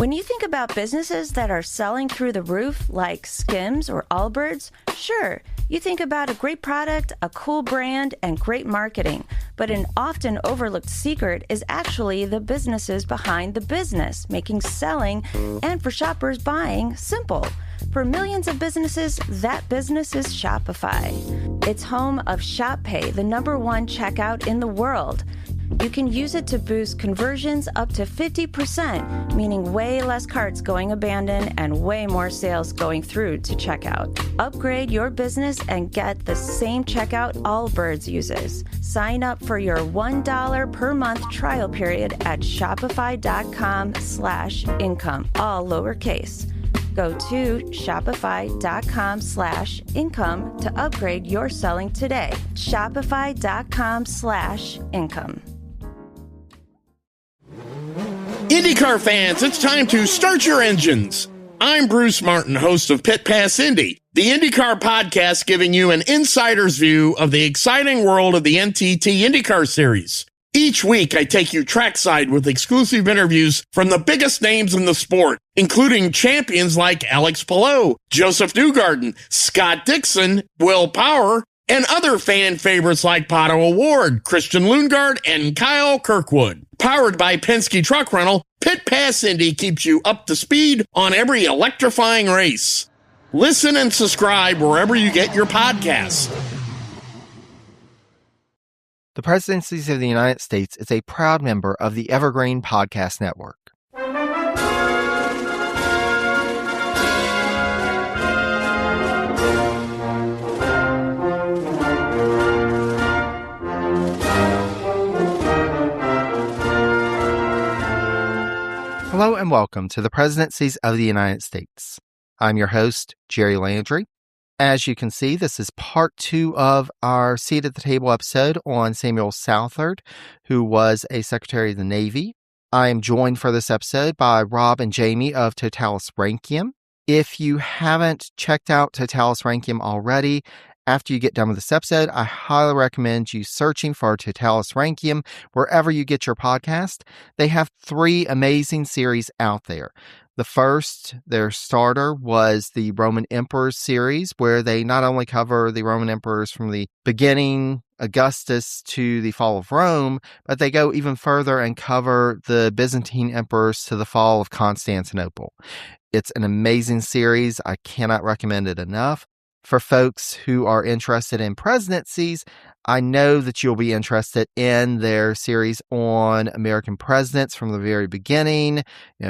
When you think about businesses that are selling through the roof, like Skims or Allbirds, sure, you think about a great product, a cool brand, and great marketing. But an often overlooked secret is actually the businesses behind the business, making selling and for shoppers buying simple. For millions of businesses, that business is Shopify. It's home of ShopPay, the #1 checkout in the world. You can use it to boost conversions up to 50%, meaning way less carts going abandoned and way more sales going through to checkout. Upgrade your business and get the same checkout Allbirds uses. Sign up for your $1 per month trial period at shopify.com/income, all lowercase. Go to shopify.com/income to upgrade your selling today. Shopify.com/income. IndyCar fans, it's time to start your engines. I'm Bruce Martin, host of Pit Pass Indy, the IndyCar podcast giving you an insider's view of the exciting world of the NTT IndyCar Series. Each week, I take you trackside with exclusive interviews from the biggest names in the sport, including champions like Alex Palou, Joseph Newgarden, Scott Dixon, Will Power, and other fan favorites like Pato O'Ward, Christian Lundgaard, and Kyle Kirkwood. Powered by Penske Truck Rental, Pit Pass Indy keeps you up to speed on every electrifying race. Listen and subscribe wherever you get your podcasts. The Presidencies of the United States is a proud member of the Evergreen Podcast Network. Hello and welcome to the Presidencies of the United States. I'm your host, Jerry Landry. As you can see, this is part 2 of our Seat at the Table episode on Samuel Southard, who was a Secretary of the Navy. I am joined for this episode by Rob and Jamie of Totalis Rankium. If you haven't checked out Totalis Rankium already, after you get done with this episode, I highly recommend you searching for Totalis Rankium wherever you get your podcast. They have 3 amazing series out there. The first, their starter, was the Roman Emperors series, where they not only cover the Roman emperors from the beginning, Augustus, to the fall of Rome, but they go even further and cover the Byzantine emperors to the fall of Constantinople. It's an amazing series. I cannot recommend it enough. For folks who are interested in presidencies, I know that you'll be interested in their series on American presidents from the very beginning,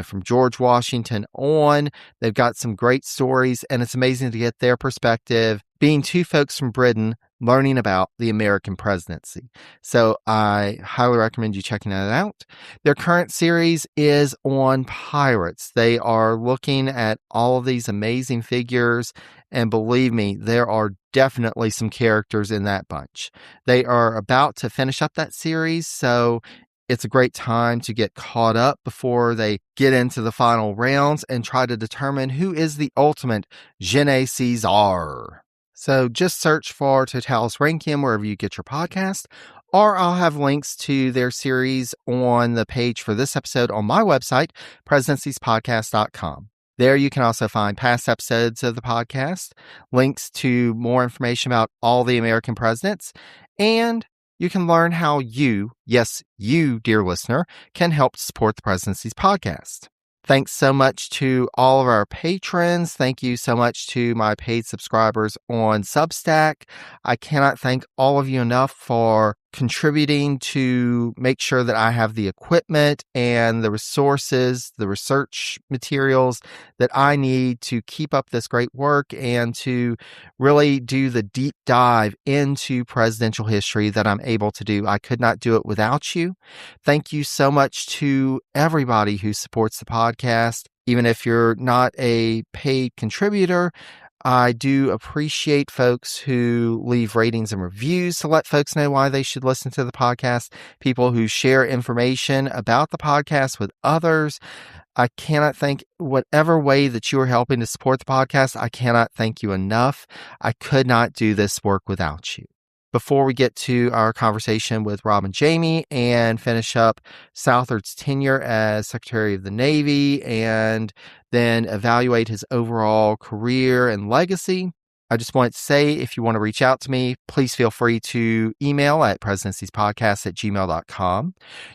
from George Washington on. They've got some great stories, and it's amazing to get their perspective, being 2 folks from Britain learning about the American presidency. So I highly recommend you checking that out. Their current series is on pirates. They are looking at all of these amazing figures, and believe me, there are definitely some characters in that bunch. They are about to finish up that series, so it's a great time to get caught up before they get into the final rounds and try to determine who is the ultimate Gene Caesar. So just search for Totalis Rankium wherever you get your podcast, or I'll have links to their series on the page for this episode on my website, presidenciespodcast.com. There you can also find past episodes of the podcast, links to more information about all the American presidents, and you can learn how you, yes, you, dear listener, can help support the Presidencies podcast. Thanks so much to all of our patrons. Thank you so much to my paid subscribers on Substack. I cannot thank all of you enough for contributing to make sure that I have the equipment and the resources, the research materials that I need to keep up this great work and to really do the deep dive into presidential history that I'm able to do. I could not do it without you. Thank you so much to everybody who supports the podcast. Even if you're not a paid contributor, I do appreciate folks who leave ratings and reviews to let folks know why they should listen to the podcast, people who share information about the podcast with others. I cannot thank whatever way that you are helping to support the podcast. I cannot thank you enough. I could not do this work without you. before we get to our conversation with Rob and Jamie and finish up Southard's tenure as Secretary of the Navy and then evaluate his overall career and legacy, I just wanted to say, if you want to reach out to me, please feel free to email at presidenciespodcast@gmail.com.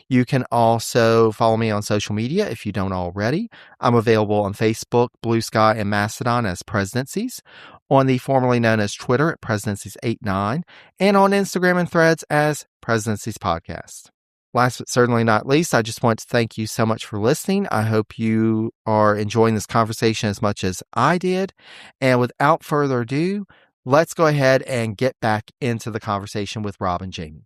You can also follow me on social media if you don't already. I'm available on Facebook, Blue Sky, and Mastodon as Presidencies, on the formerly known as Twitter at Presidencies89, and on Instagram and Threads as Presidencies Podcast. Last but certainly not least, I just want to thank you so much for listening. I hope you are enjoying this conversation as much as I did. And without further ado, let's go ahead and get back into the conversation with Rob and Jamie.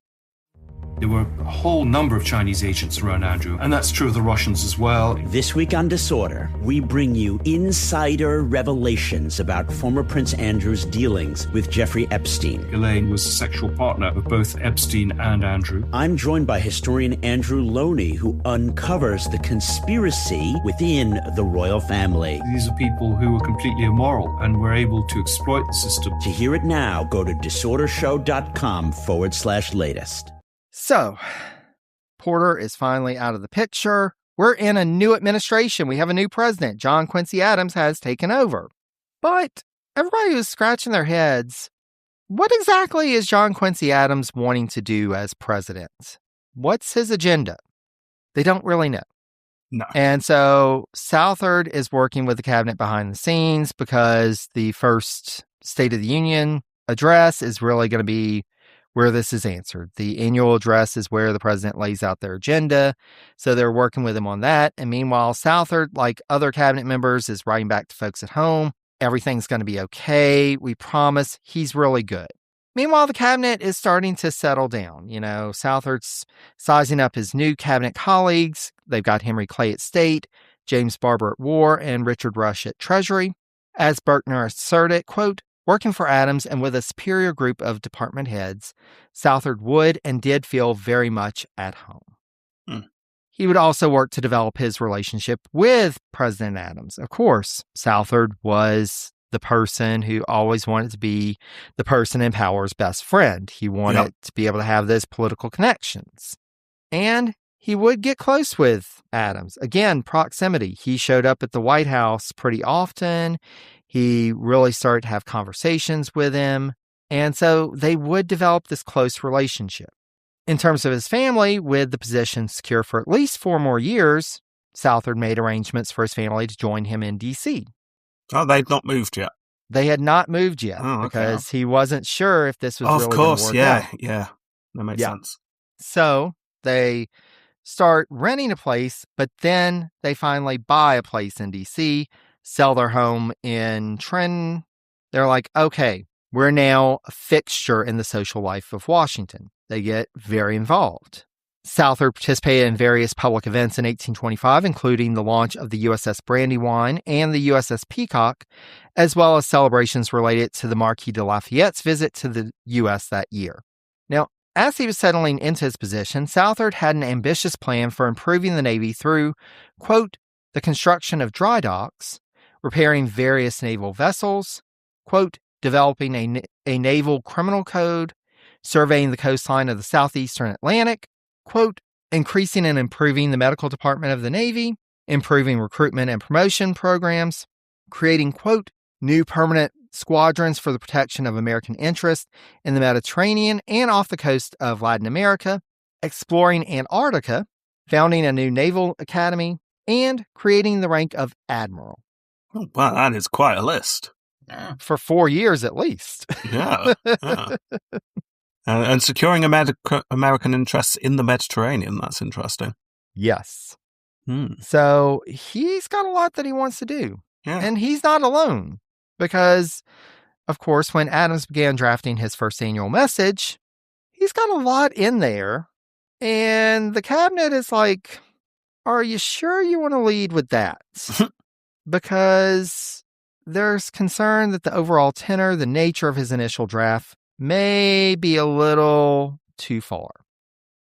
There were a whole number of Chinese agents around Andrew, and that's true of the Russians as well. This week on Disorder, we bring you insider revelations about former Prince Andrew's dealings with Jeffrey Epstein. Elaine was a sexual partner of both Epstein and Andrew. I'm joined by historian Andrew Loney, who uncovers the conspiracy within the royal family. These are people who were completely immoral and were able to exploit the system. To hear it now, go to disordershow.com/latest. So, Porter is finally out of the picture. We're in a new administration. We have a new president. John Quincy Adams has taken over. But everybody was scratching their heads. What exactly is John Quincy Adams wanting to do as president? What's his agenda? They don't really know. No. And so Southard is working with the cabinet behind the scenes because the first State of the Union address is really going to be where this is answered. The annual address is where the president lays out their agenda. So they're working with him on that. And meanwhile, Southard, like other cabinet members, is writing back to folks at home. Everything's going to be okay. We promise. He's really good. Meanwhile, the cabinet is starting to settle down. You know, Southard's sizing up his new cabinet colleagues. They've got Henry Clay at State, James Barber at War, and Richard Rush at Treasury. As Berkner asserted, quote, working for Adams and with a superior group of department heads, Southard would and did feel very much at home. He would also work to develop his relationship with President Adams. Of course, Southard was the person who always wanted to be the person in power's best friend. He wanted to be able to have those political connections. And he would get close with Adams. Again, proximity. He showed up at the White House pretty often. He really started to have conversations with him. And so they would develop this close relationship. In terms of his family, with the position secure for at least 4 more years, Southard made arrangements for his family to join him in D.C. Oh, they'd not moved yet. They had not moved yet because he wasn't sure if this was really going to work out. Yeah. That makes sense. So they start renting a place, but then they finally buy a place in D.C., sell their home in Trenton. They're like, okay, we're now a fixture in the social life of Washington. They get very involved. Southard participated in various public events in 1825, including the launch of the USS Brandywine and the USS Peacock, as well as celebrations related to the Marquis de Lafayette's visit to the U.S. that year. Now, as he was settling into his position, Southard had an ambitious plan for improving the Navy through, quote, the construction of dry docks, repairing various naval vessels, quote, developing a naval criminal code, surveying the coastline of the southeastern Atlantic, quote, increasing and improving the medical department of the Navy, improving recruitment and promotion programs, creating, quote, new permanent squadrons for the protection of American interests in the Mediterranean and off the coast of Latin America, exploring Antarctica, founding a new naval academy, and creating the rank of admiral. Oh, wow, that is quite a list. For 4 years at least. Yeah. And securing American interests in the Mediterranean. That's interesting. Yes. So he's got a lot that he wants to do. Yeah. And he's not alone because, of course, when Adams began drafting his first annual message, he's got a lot in there. And the cabinet is like, are you sure you want to lead with that? Because there's concern that the overall tenor, the nature of his initial draft may be a little too far.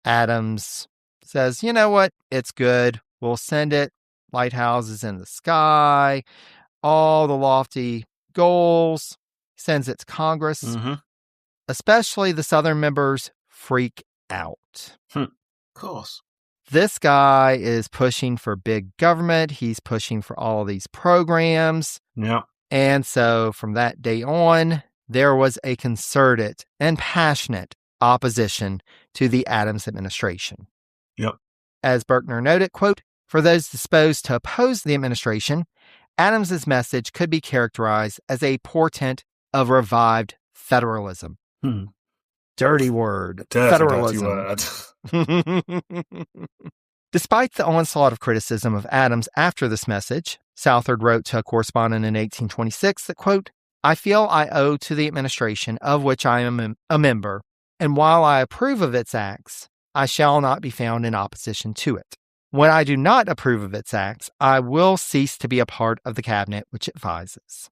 Adams says, you know what? It's good. We'll send it. Lighthouses in the sky, all the lofty goals. Sends it to Congress. especially the Southern members, freak out. Of course. This guy is pushing for big government. He's pushing for all of these programs. Yeah. And so from that day on, there was a concerted and passionate opposition to the Adams administration. Yep. As Berkner noted, quote, for those disposed to oppose the administration, Adams's message could be characterized as a portent of revived federalism. Dirty word. Federalism. Dirty word. Despite the onslaught of criticism of Adams after this message, Southard wrote to a correspondent in 1826 that, quote, I feel I owe to the administration of which I am a member, and while I approve of its acts, I shall not be found in opposition to it. When I do not approve of its acts, I will cease to be a part of the cabinet which advises.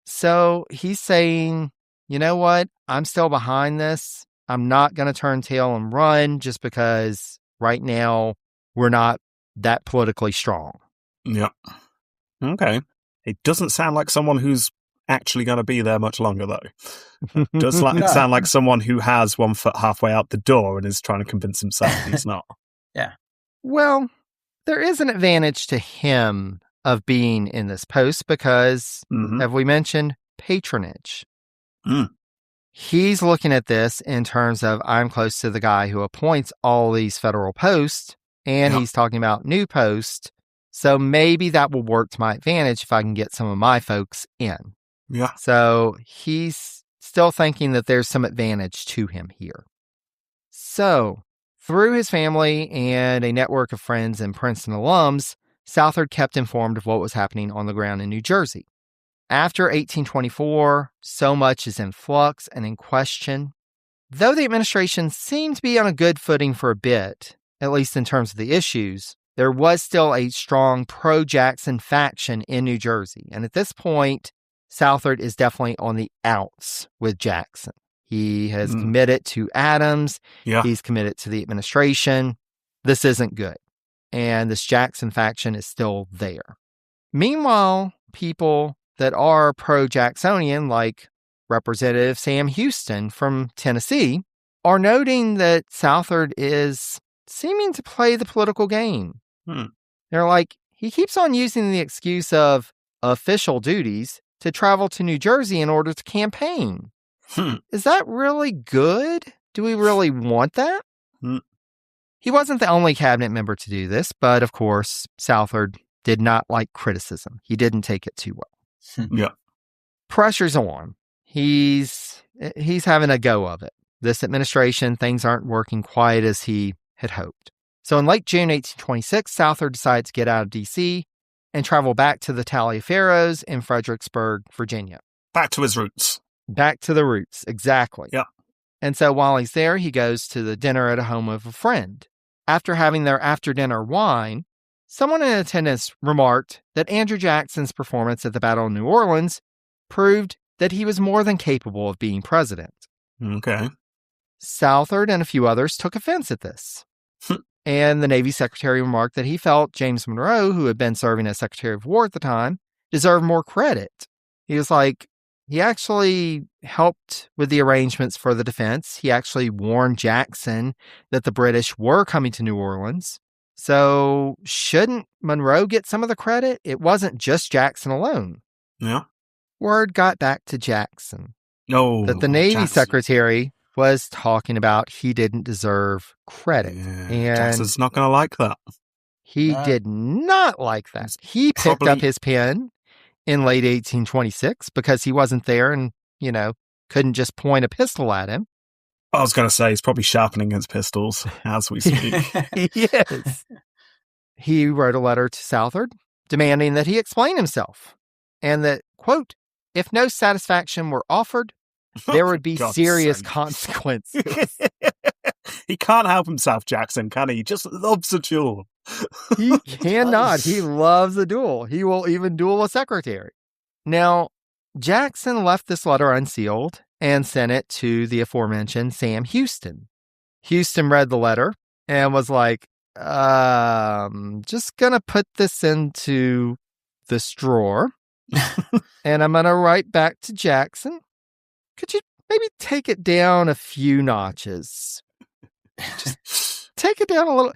So he's saying, you know what? I'm still behind this. I'm not going to turn tail and run just because right now we're not that politically strong. Yeah. Okay. It doesn't sound like someone who's actually going to be there much longer, though. It does sound like someone who has one foot halfway out the door and is trying to convince himself he's not. Yeah. Well, there is an advantage to him of being in this post because, have we mentioned, patronage. He's looking at this in terms of I'm close to the guy who appoints all these federal posts, and he's talking about new posts. So maybe that will work to my advantage if I can get some of my folks in. Yeah. So he's still thinking that there's some advantage to him here. So through his family and a network of friends and Princeton alums, Southard kept informed of what was happening on the ground in New Jersey. After 1824, so much is in flux and in question. Though the administration seemed to be on a good footing for a bit, at least in terms of the issues, there was still a strong pro-Jackson faction in New Jersey. And at this point, Southard is definitely on the outs with Jackson. He has committed to Adams. Yeah. He's committed to the administration. This isn't good. And this Jackson faction is still there. Meanwhile, people that are pro-Jacksonian, like Representative Sam Houston from Tennessee, are noting that Southard is seeming to play the political game. They're like, he keeps on using the excuse of official duties to travel to New Jersey in order to campaign. Is that really good? Do we really want that? He wasn't the only cabinet member to do this, but of course, Southard did not like criticism. He didn't take it too well. Yeah. Pressure's on. He's having a go of it. This administration, things aren't working quite as he had hoped. So in late June 1826, Southard decided to get out of D.C. and travel back to the Taliaferros in Fredericksburg, Virginia. Back to his roots. Back to the roots, exactly. Yeah. And so while he's there, he goes to the dinner at a home of a friend. After having their after-dinner wine, someone in attendance remarked that Andrew Jackson's performance at the Battle of New Orleans proved that he was more than capable of being president. Okay. Southard and a few others took offense at this. And the Navy Secretary remarked that he felt James Monroe, who had been serving as Secretary of War at the time, deserved more credit. He was like, he actually helped with the arrangements for the defense. He actually warned Jackson that the British were coming to New Orleans. So shouldn't Monroe get some of the credit? It wasn't just Jackson alone. Yeah. Word got back to Jackson that the Navy Jackson. Secretary was talking about he didn't deserve credit. Yeah, and Jackson's not going to like that. he did not like that. He picked up his pen in late 1826 because he wasn't there and, couldn't just point a pistol at him. I was going to say he's probably sharpening his pistols as we speak. Yes. He wrote a letter to Southard demanding that he explain himself and that, quote, if no satisfaction were offered, there would be serious consequences. He can't help himself, Jackson, can he? He just loves a duel. He cannot. He loves a duel. He will even duel a secretary. Now, Jackson left this letter unsealed and sent it to the aforementioned Sam Houston. Houston read the letter and was like, just gonna put this into this drawer and I'm gonna write back to Jackson. maybe take it down a few notches. Just take it down a little.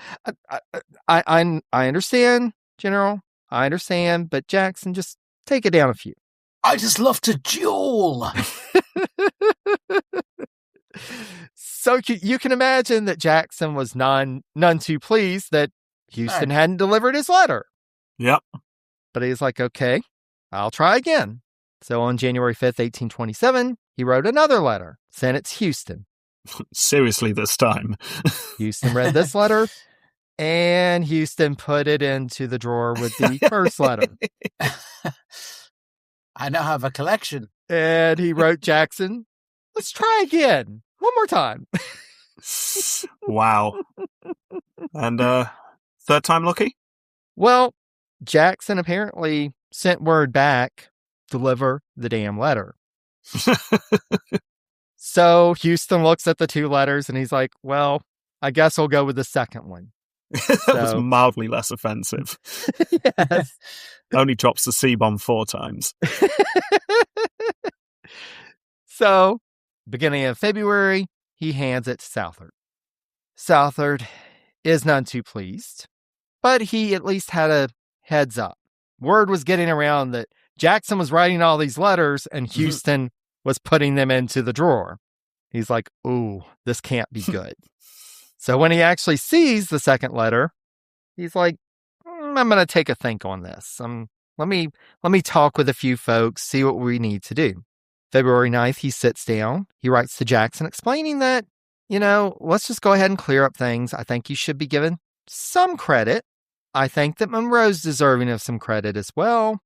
I understand, General. I understand, but Jackson, just take it down a few. I just love to duel. So you can imagine that Jackson was none too pleased that Houston hadn't delivered his letter. Yep. But he's like, okay, I'll try again. So on January 5th, 1827, he wrote another letter, sent it to Houston. Seriously this time. Houston read this letter, and Houston put it into the drawer with the first letter. I now have a collection. And he wrote Jackson, let's try again. One more time. Wow. And third time lucky? Well, Jackson apparently sent word back, deliver the damn letter. So Houston looks at the two letters and he's like, well, I guess I'll go with the second one. That was mildly less offensive. Yes. Only drops the C-bomb 4 times. So, beginning of February, he hands it to Southard. Southard is none too pleased, but he at least had a heads up. Word was getting around that Jackson was writing all these letters and Houston was putting them into the drawer. He's like, ooh, this can't be good. So when he actually sees the second letter, he's like, I'm going to take a think on this. Let me talk with a few folks, see what we need to do. February 9th, he sits down. He writes to Jackson explaining that, let's just go ahead and clear up things. I think you should be given some credit. I think that Monroe's deserving of some credit as well.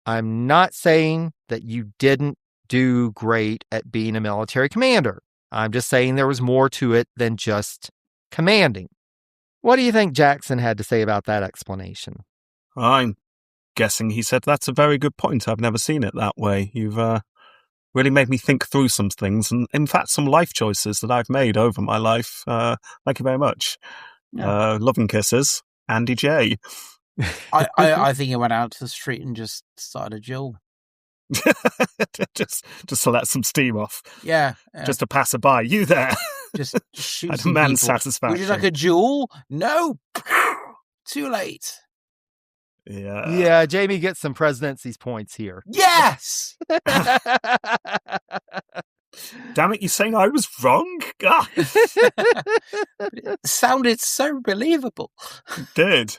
I'm not saying that you didn't do great at being a military commander. I'm just saying there was more to it than just commanding. What do you think Jackson had to say about that explanation? I'm guessing he said that's a very good point. I've never seen it that way. You've really made me think through some things, and in fact some life choices that I've made over my life. Thank you very much. Yeah. Love and kisses, Andy J. I think he went out to the street and just started a duel. just to let some steam off. Yeah. Just to pass a by. You there. Just shoot I some demand people. satisfaction. Would you like a duel? No. Too late. Yeah. Yeah, Jamie gets some presidency's points here. Yes! Damn it, you're saying I was wrong? God. It sounded so believable. It did.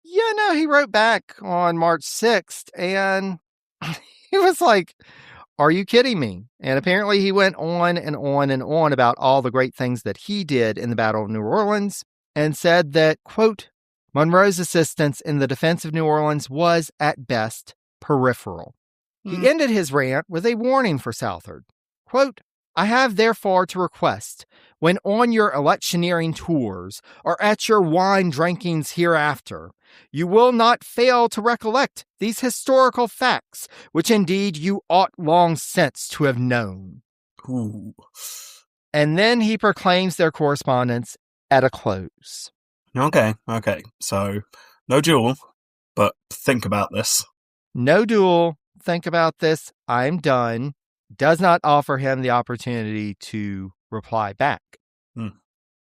Yeah, no, he wrote back on March 6th, and he was like, are you kidding me? And apparently he went on and on and on about all the great things that he did in the Battle of New Orleans and said that, quote, Monroe's assistance in the defense of New Orleans was, at best, peripheral. He ended his rant with a warning for Southard. Quote, I have therefore to request, when on your electioneering tours or at your wine drinkings hereafter, you will not fail to recollect these historical facts, which indeed you ought long since to have known. Ooh. And then he proclaims their correspondence at a close. Okay. So, no duel, but think about this. No duel. Think about this. I'm done. Does not offer him the opportunity to reply back.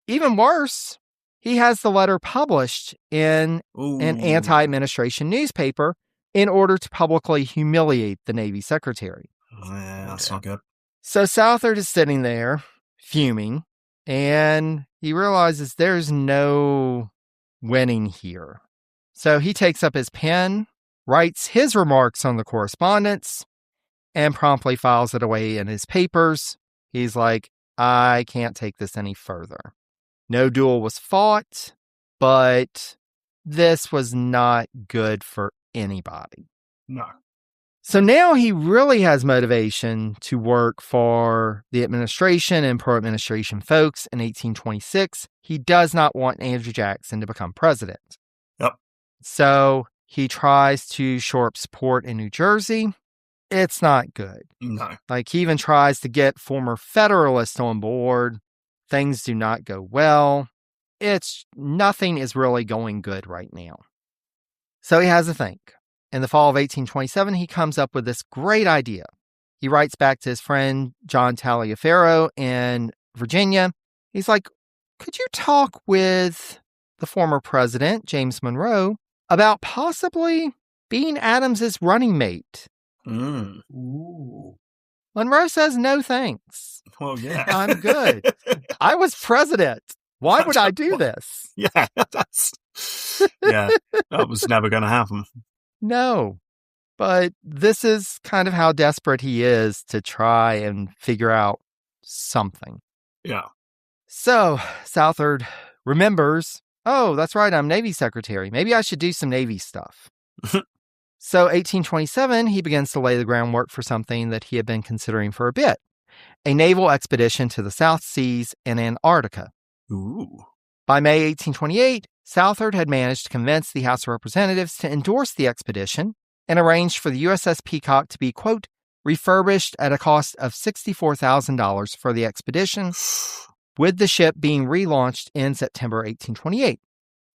Even worse, he has the letter published in an anti-administration newspaper in order to publicly humiliate the Navy Secretary. Yeah, that's not good. So Southard is sitting there, fuming, and he realizes there's no winning here. So he takes up his pen, writes his remarks on the correspondence, and promptly files it away in his papers. He's like, I can't take this any further. No duel was fought, but this was not good for anybody. No. So now he really has motivation to work for the administration and pro-administration folks in 1826. He does not want Andrew Jackson to become president. Yep. So he tries to shore up support in New Jersey. It's not good. No. Like, he even tries to get former Federalists on board. Things do not go well. Nothing is really going good right now. So he has to think. In the fall of 1827, he comes up with this great idea. he writes back to his friend John Taliaferro in Virginia. He's like, could you talk with the former president, James Monroe, about possibly being Adams's running mate? Ooh. Monroe says, no, thanks. Well, yeah. I'm good. I was president. Why would I do this? Yeah, that was never going to happen. No. But this is kind of how desperate he is to try and figure out something. Yeah. So Southard remembers, oh, that's right, I'm Navy Secretary. Maybe I should do some Navy stuff. So 1827, he begins to lay the groundwork for something that he had been considering for a bit, a naval expedition to the South Seas and Antarctica. Ooh. By May 1828, Southard had managed to convince the House of Representatives to endorse the expedition and arranged for the USS Peacock to be, quote, refurbished at a cost of $64,000 for the expedition, with the ship being relaunched in September 1828.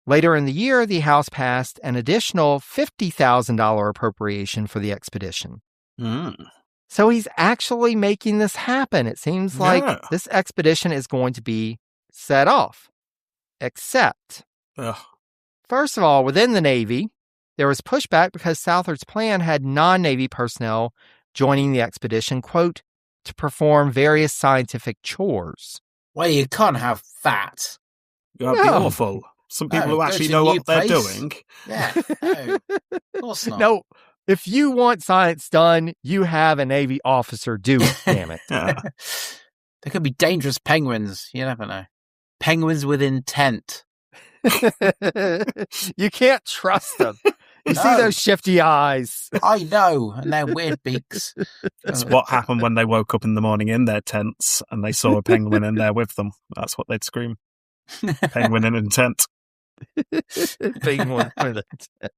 Later in the year, the House passed an additional $50,000 appropriation for the expedition. So he's actually making this happen. It seems like this expedition is going to be set off. Except, first of all, within the Navy, there was pushback because Southard's plan had non-Navy personnel joining the expedition, quote, to perform various scientific chores. Well, you can't have that. That'd be awful. Some people who actually know what they're doing. Yeah, no, of course not. No, if you want science done, you have a Navy officer do it, damn it. There could be dangerous penguins. You never know. Penguins with intent. You can't trust them. You see those shifty eyes. I know, and their weird beaks. It's what happened when they woke up in the morning in their tents and they saw a penguin in there with them. That's what they'd scream. Penguin in intent. Penguin with intent.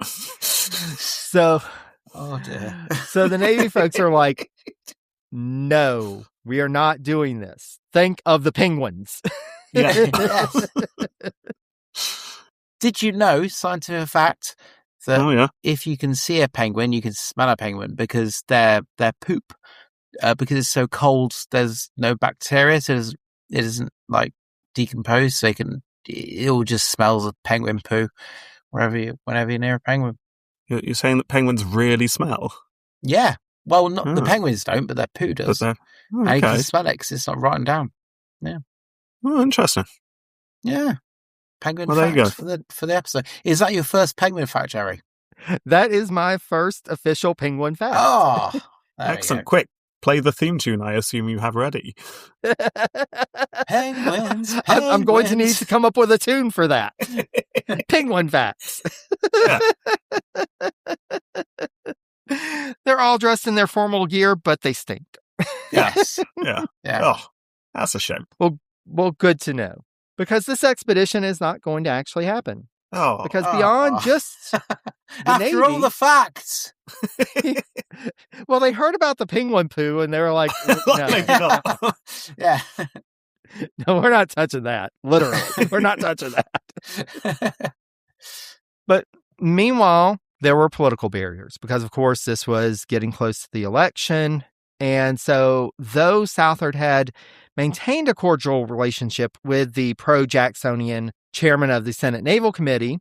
So, oh dear. So the Navy folks are like, no, we are not doing this. Think of the penguins. Yes. Did you know, scientific fact, that if you can see a penguin, you can smell a penguin because their poop, because it's so cold, there's no bacteria, so it isn't like decomposed. So it all just smells of penguin poo whenever you're near a penguin. You're saying that penguins really smell? Yeah. Well, not the penguins don't, but their poo does. And you can smell it because it's not rotten down. Yeah. Oh, interesting. Yeah. Penguin there you go. for the episode. Is that your first penguin fact, Jerry? That is my first official penguin fact. Oh, excellent. Quick, play the theme tune I assume you have ready. Penguins. I'm going to need to come up with a tune for that. Penguin facts. They're all dressed in their formal gear, but they stink. Yes. Yeah. Oh, that's a shame. Well, good to know. Because this expedition is not going to actually happen. Oh. Because beyond just the after Navy, all the facts. Well, they heard about the penguin poo and they were like, no. Yeah. No, we're not touching that. Literally. We're not touching that. But meanwhile, there were political barriers because, of course, this was getting close to the election. And so though Southard had maintained a cordial relationship with the pro-Jacksonian chairman of the Senate Naval Committee,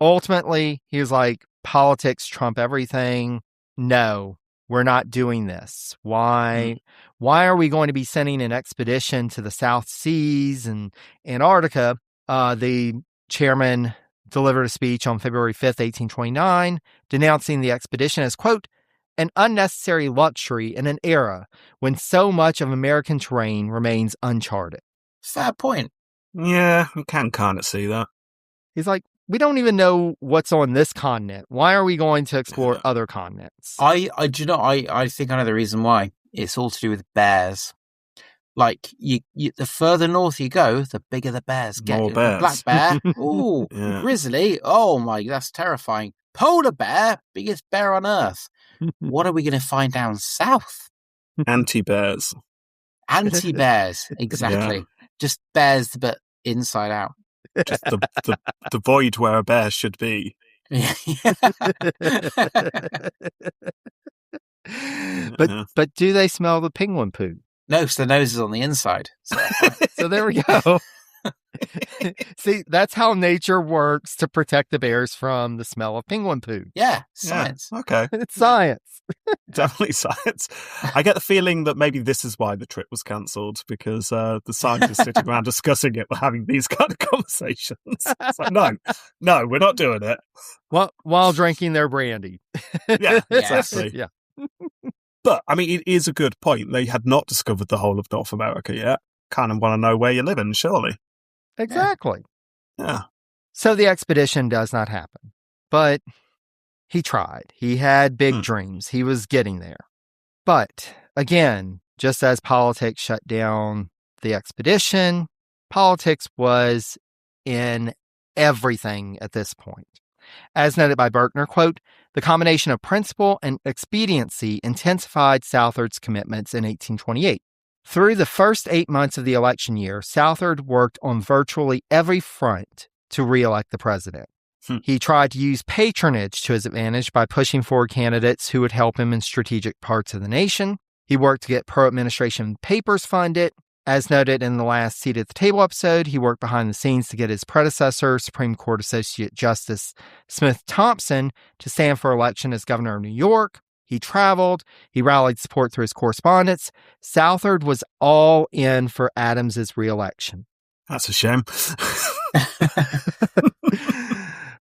ultimately he was like, politics trump everything. No, we're not doing this. Why are we going to be sending an expedition to the South Seas and Antarctica? The chairman delivered a speech on February 5th, 1829, denouncing the expedition as, quote, an unnecessary luxury in an era when so much of American terrain remains uncharted. Fair point. Yeah, you can kind of see that. He's like, we don't even know what's on this continent. Why are we going to explore other continents? I think I know the reason why. It's all to do with bears. Like, you the further north you go, the bigger the bears get. More bears. Black bear, ooh, grizzly, oh my, that's terrifying. Polar bear, biggest bear on earth. What are we going to find down south? Anti-bears. Anti-bears, exactly. Yeah. Just bears, but inside out. Just the void where a bear should be. But do they smell the penguin poo? No, so the nose is on the inside. So there we go. See, that's how nature works to protect the bears from the smell of penguin poo. Yeah, science. Yeah, okay. It's science. Definitely science. I get the feeling that maybe this is why the trip was cancelled, because the scientists sitting around discussing it were having these kind of conversations. It's like, no, we're not doing it. Well, while drinking their brandy. Yeah, exactly. Yeah. But, I mean, it is a good point. They had not discovered the whole of North America yet. Kind of want to know where you're living, surely. Exactly. Yeah. So the expedition does not happen. But he tried. He had big dreams. He was getting there. But, again, just as politics shut down the expedition, politics was in everything at this point. As noted by Berkner, quote, the combination of principle and expediency intensified Southard's commitments in 1828. Through the first 8 months of the election year, Southard worked on virtually every front to re-elect the president. He tried to use patronage to his advantage by pushing forward candidates who would help him in strategic parts of the nation. He worked to get pro-administration papers funded. As noted in the last Seat at the Table episode, he worked behind the scenes to get his predecessor, Supreme Court Associate Justice Smith Thompson, to stand for election as governor of New York. He traveled. He rallied support through his correspondence. Southard was all in for Adams's reelection. That's a shame.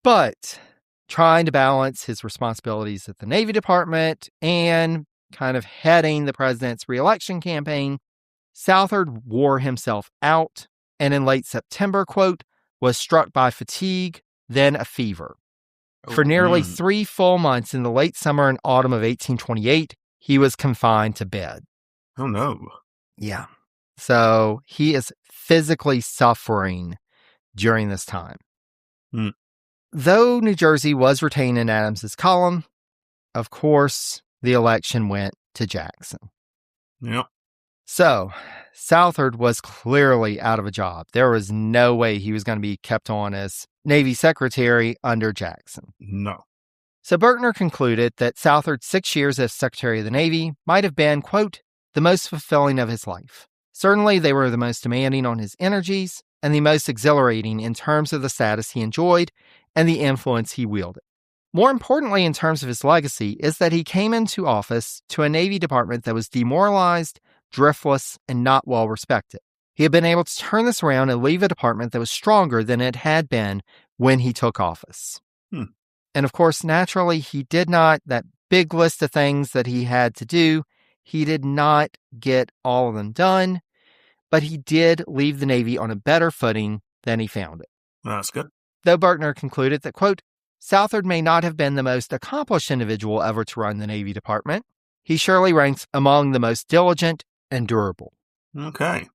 But trying to balance his responsibilities at the Navy Department and kind of heading the president's reelection campaign, Southard wore himself out and in late September, quote, was struck by fatigue, then a fever. For nearly 3 full months in the late summer and autumn of 1828, he was confined to bed. Oh, no. Yeah. So he is physically suffering during this time. Though New Jersey was retained in Adams's column, of course, the election went to Jackson. Yep. So, Southard was clearly out of a job. There was no way he was going to be kept on as Navy Secretary under Jackson. No. So, Berkner concluded that Southard's 6 years as Secretary of the Navy might have been, quote, the most fulfilling of his life. Certainly, they were the most demanding on his energies and the most exhilarating in terms of the status he enjoyed and the influence he wielded. More importantly, in terms of his legacy, is that he came into office to a Navy department that was demoralized, driftless, and not well respected. He had been able to turn this around and leave a department that was stronger than it had been when he took office. And of course, naturally, he did not, that big list of things that he had to do, he did not get all of them done, but he did leave the Navy on a better footing than he found it. That's good. Though Berkner concluded that, quote, Southard may not have been the most accomplished individual ever to run the Navy Department, he surely ranks among the most diligent and durable. Okay.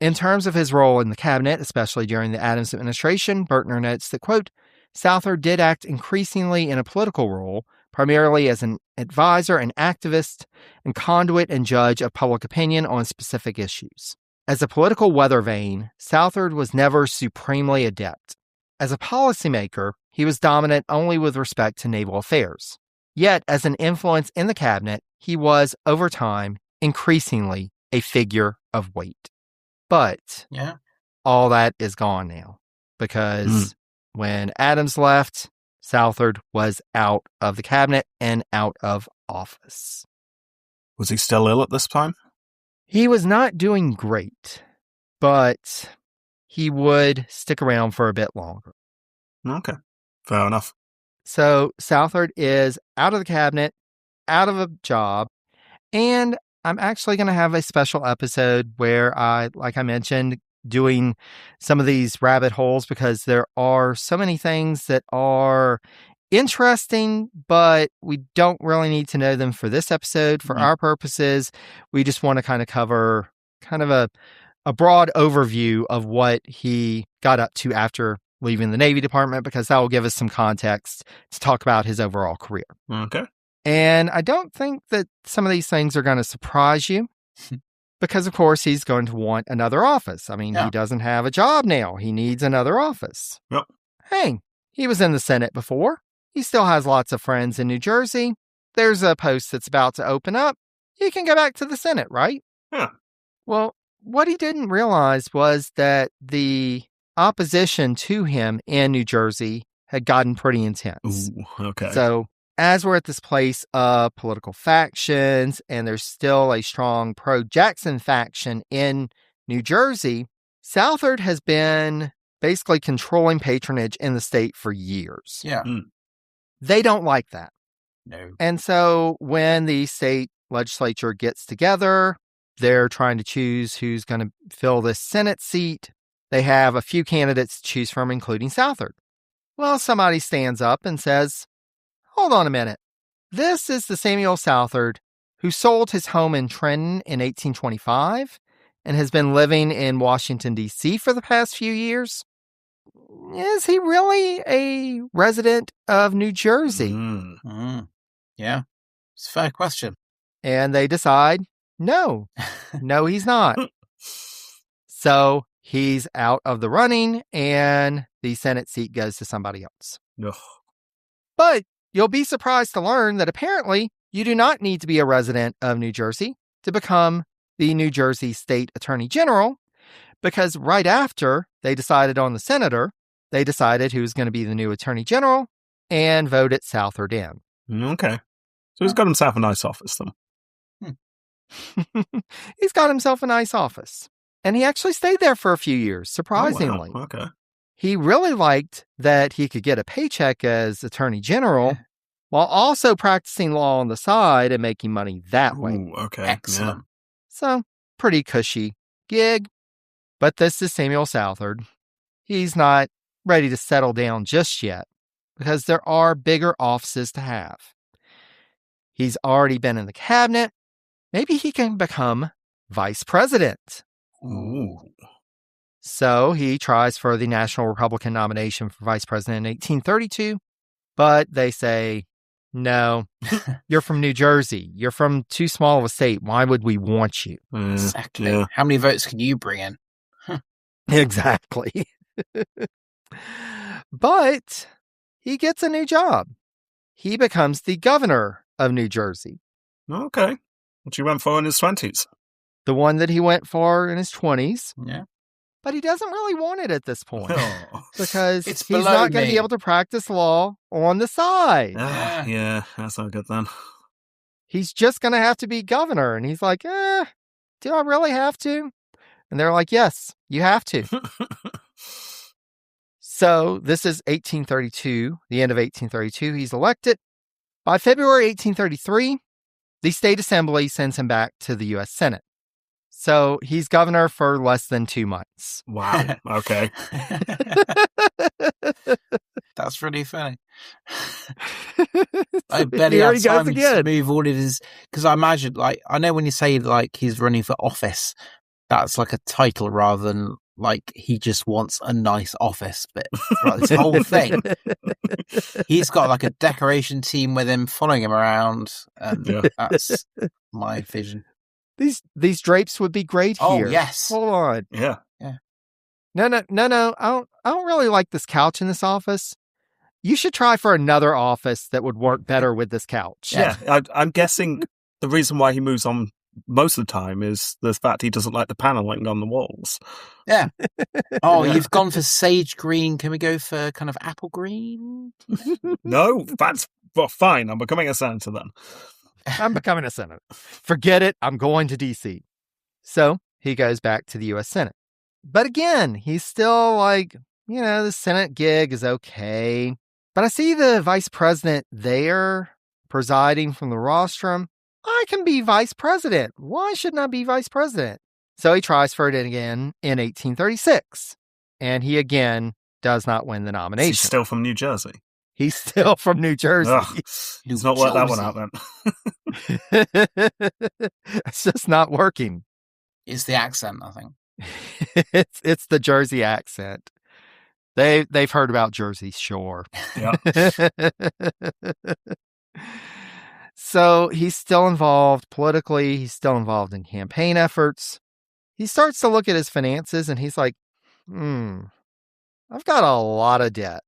In terms of his role in the cabinet, especially during the Adams administration, Berkner notes that, quote, Southard did act increasingly in a political role, primarily as an advisor and activist and conduit and judge of public opinion on specific issues. As a political weather vane, Southard was never supremely adept. As a policymaker, he was dominant only with respect to naval affairs. Yet, as an influence in the cabinet, he was, over time, increasingly a figure of weight. But all that is gone now, because when Adams left, Southard was out of the cabinet and out of office. Was he still ill at this time? He was not doing great, but he would stick around for a bit longer. Okay, fair enough. So Southard is out of the cabinet, out of a job, and I'm actually going to have a special episode where I, like I mentioned, doing some of these rabbit holes because there are so many things that are interesting, but we don't really need to know them for this episode. For our purposes, we just want to kind of cover kind of a broad overview of what he got up to after leaving the Navy Department, because that will give us some context to talk about his overall career. Okay. And I don't think that some of these things are going to surprise you because, of course, he's going to want another office. I mean, he doesn't have a job now. He needs another office. Yep. Hey, he was in the Senate before. He still has lots of friends in New Jersey. there's a post that's about to open up, he can go back to the Senate, right? Yeah. Well, what he didn't realize was that the opposition to him in New Jersey had gotten pretty intense. Ooh, okay. So as we're at this place of political factions, and there's still a strong pro-Jackson faction in New Jersey, Southard has been basically controlling patronage in the state for years. Yeah. They don't like that. No. And so when the state legislature gets together, they're trying to choose who's going to fill this Senate seat. They have a few candidates to choose from, including Southard. Well, somebody stands up and says, hold on a minute. This is the Samuel Southard who sold his home in Trenton in 1825 and has been living in Washington, D.C. for the past few years. Is he really a resident of New Jersey? Yeah, it's a fair question. And they decide, no, he's not. So he's out of the running, and the Senate seat goes to somebody else. Ugh. But you'll be surprised to learn that apparently you do not need to be a resident of New Jersey to become the New Jersey State Attorney General, because right after they decided on the senator, they decided who was going to be the new Attorney General and voted Southard in. Okay. So he's got himself a nice office, then. He's got himself a nice office. And he actually stayed there for a few years, surprisingly. Oh, wow. Okay. He really liked that he could get a paycheck as Attorney General while also practicing law on the side and making money that way. Ooh, okay. Excellent. Yeah. So, pretty cushy gig. But this is Samuel Southard. He's not ready to settle down just yet because there are bigger offices to have. He's already been in the cabinet. Maybe he can become vice president. Ooh. So he tries for the National Republican nomination for vice president in 1832, but they say, no, you're from New Jersey. You're from too small of a state. Why would we want you? Exactly. Yeah. How many votes can you bring in? Exactly. But he gets a new job. He becomes the governor of New Jersey. Okay. Which he went for in his 20s. The one that he went for in his 20s. Yeah. But he doesn't really want it at this point. Oh. Because It's he's below not going to me. be able to practice law on the side. Yeah, that's not good then. He's just going to have to be governor. And he's like, do I really have to? And they're like, yes, you have to. So this is 1832, the end of 1832. He's elected. By February 1833, the state assembly sends him back to the U.S. Senate. So he's governor for less than 2 months. Wow. Okay. That's really funny. I bet he Here had he goes time to again. move all of his... Because I imagine, like, I know when you say, like, he's running for office, that's like a title rather than, like, he just wants a nice office. But throughout this whole thing, he's got, like, a decoration team with him following him around. And that's my vision. These drapes would be great here. Oh, yes. Hold on. Yeah. No. I don't really like this couch in this office. You should try for another office that would work better with this couch. Yeah. I'm guessing the reason why he moves on most of the time is the fact he doesn't like the paneling on the walls. Yeah. Oh, you've gone for sage green. Can we go for kind of apple green? No, that's fine. I'm becoming a senator then. I'm becoming a senator. Forget it. I'm going to D.C. So he goes back to the U.S. Senate. But again, he's still like, the Senate gig is okay. But I see the vice president there presiding from the rostrum. I can be vice president. Why shouldn't I be vice president? So he tries for it again in 1836. And he again does not win the nomination. He's still from New Jersey. He's still from New Jersey. Ugh, he's not worked that one out then. It's just not working. It's the accent, I think. It's the Jersey accent. They've heard about Jersey Shore. Yeah. So he's still involved politically. He's still involved in campaign efforts. He starts to look at his finances and he's like, I've got a lot of debt.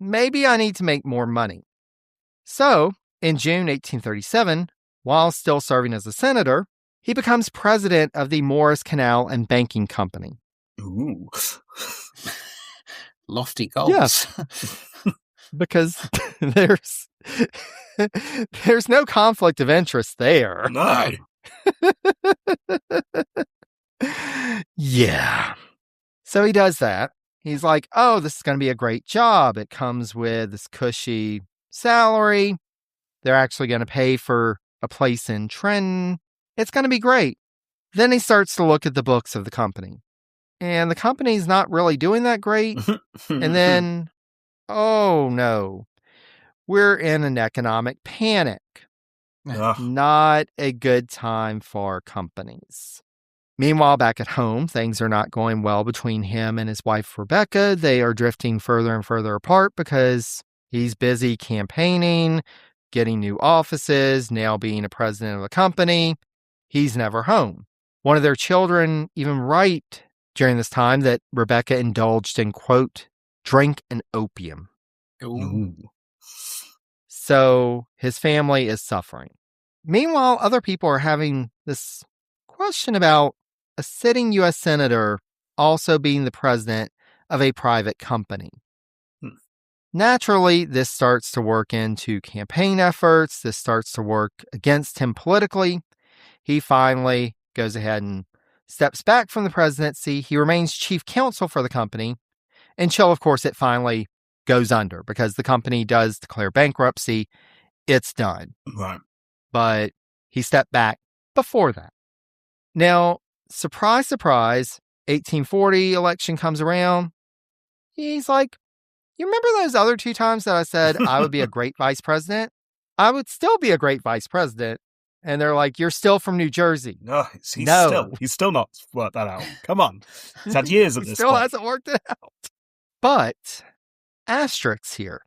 Maybe I need to make more money. So In June 1837, while still serving as a senator, he becomes president of the Morris Canal and Banking Company. Ooh. Lofty goals. Yes. Because there's no conflict of interest there. No. Yeah. So he does that. He's like, oh, this is going to be a great job. It comes with this cushy salary. They're actually going to pay for a place in Trenton. It's going to be great. Then he starts to look at the books of the company. And the company's not really doing that great. And then, oh no, we're in an economic panic. Not a good time for companies. Meanwhile, back at home, things are not going well between him and his wife, Rebecca. They are drifting further and further apart because he's busy campaigning, getting new offices, now being a president of a company. He's never home. One of their children even write during this time that Rebecca indulged in, quote, drink and opium. Ooh. So his family is suffering. Meanwhile, other people are having this question about a sitting U.S. senator also being the president of a private company. Naturally, this starts to work into campaign efforts. This starts to work against him politically. He finally goes ahead and steps back from the presidency. He remains chief counsel for the company until, of course, it finally goes under because the company does declare bankruptcy. It's done. Right. But he stepped back before that. Now, surprise, surprise, 1840 election comes around. He's like, you remember those other 2 times that I said I would be a great vice president? I would still be a great vice president. And they're like, you're still from New Jersey. No, he's still not worked that out. Come on. He's had years at this still point. Hasn't worked it out. But asterisks here.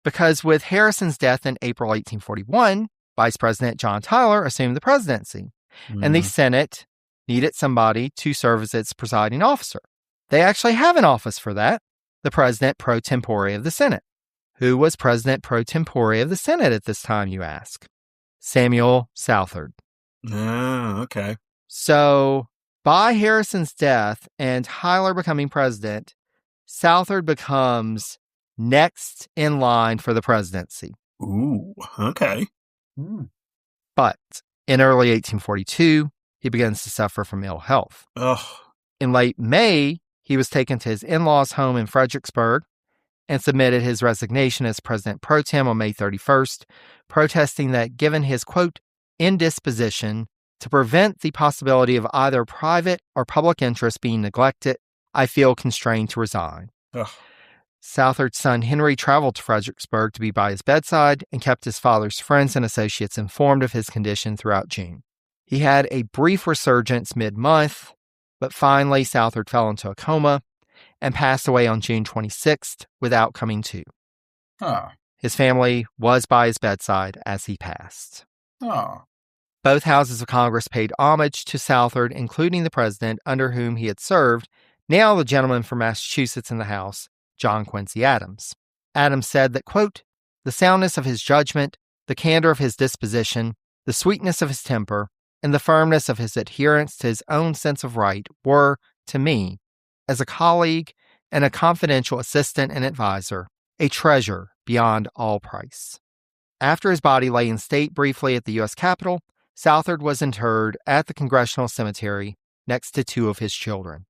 Because with Harrison's death in April 1841, Vice President John Tyler assumed the presidency. And the Senate needed somebody to serve as its presiding officer. They actually have an office for that, the President pro tempore of the Senate. Who was President pro tempore of the Senate at this time, you ask? Samuel Southard. Oh, okay. So, by Harrison's death and Tyler becoming president, Southard becomes next in line for the presidency. Ooh, okay. But in early 1842, he begins to suffer from ill health. Ugh. In late May, he was taken to his in-laws' home in Fredericksburg and submitted his resignation as president pro tem on May 31st, protesting that given his, quote, indisposition to prevent the possibility of either private or public interest being neglected, I feel constrained to resign. Ugh. Southard's son Henry traveled to Fredericksburg to be by his bedside and kept his father's friends and associates informed of his condition throughout June. He had a brief resurgence mid-month, but finally Southard fell into a coma and passed away on June 26th without coming to. Oh. His family was by his bedside as he passed. Oh. Both houses of Congress paid homage to Southard, including the president under whom he had served, now the gentleman from Massachusetts in the House, John Quincy Adams. Adams said that, quote, the soundness of his judgment, the candor of his disposition, the sweetness of his temper, and the firmness of his adherence to his own sense of right were, to me, as a colleague and a confidential assistant and advisor, a treasure beyond all price. After his body lay in state briefly at the U.S. Capitol, Southard was interred at the Congressional Cemetery next to 2 of his children.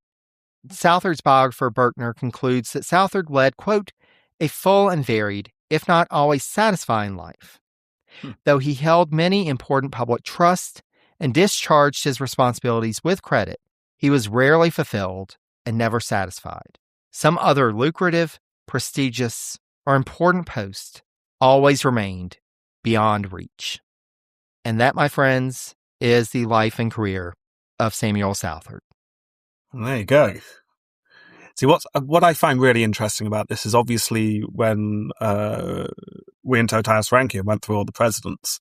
Southard's biographer Berkner concludes that Southard led, quote, a full and varied, if not always satisfying life. Though he held many important public trusts and discharged his responsibilities with credit, he was rarely fulfilled and never satisfied. Some other lucrative, prestigious, or important post always remained beyond reach. And that, my friends, is the life and career of Samuel Southard. There you go. See, what I find really interesting about this is obviously when we in Totius Rankium went through all the presidents,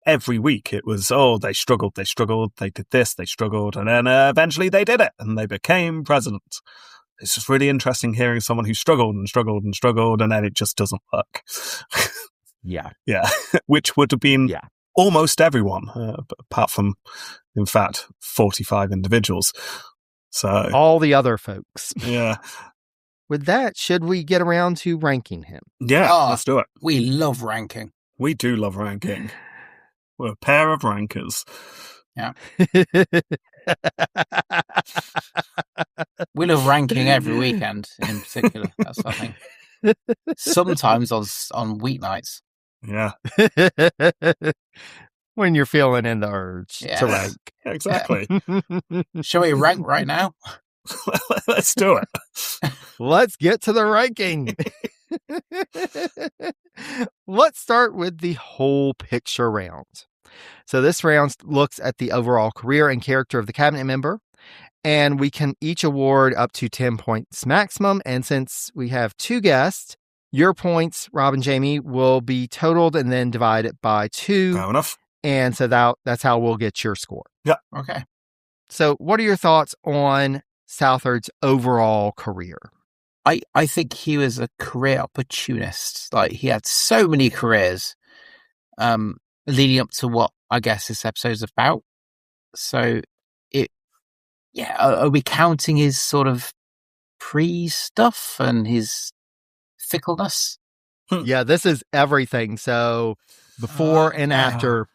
every week it was, they struggled, they did this, they struggled, and then eventually they did it, and they became president. It's just really interesting hearing someone who struggled and struggled and struggled, and then it just doesn't work. Yeah. Yeah, which would have been almost everyone, apart from, in fact, 45 individuals. So all the other folks. Yeah. With that, should we get around to ranking him? Yeah, let's do it. We love ranking. We do love ranking. We're a pair of rankers. Yeah. We love ranking every weekend in particular. That's the thing. Sometimes on weeknights. Yeah. When you're feeling in the urge to rank. Exactly. Shall we rank right now? Let's do it. Let's get to the ranking. Let's start with the whole picture round. So this round looks at the overall career and character of the cabinet member, and we can each award up to 10 points maximum. And since we have 2 guests, your points, Rob and Jamie, will be totaled and then divided by 2. Fair enough. And so that's how we'll get your score. Yeah. Okay. So what are your thoughts on Southard's overall career? I think he was a career opportunist. Like, he had so many careers leading up to what I guess this episode's about. So are we counting his sort of pre-stuff and his fickleness? Yeah, this is everything. So before and after.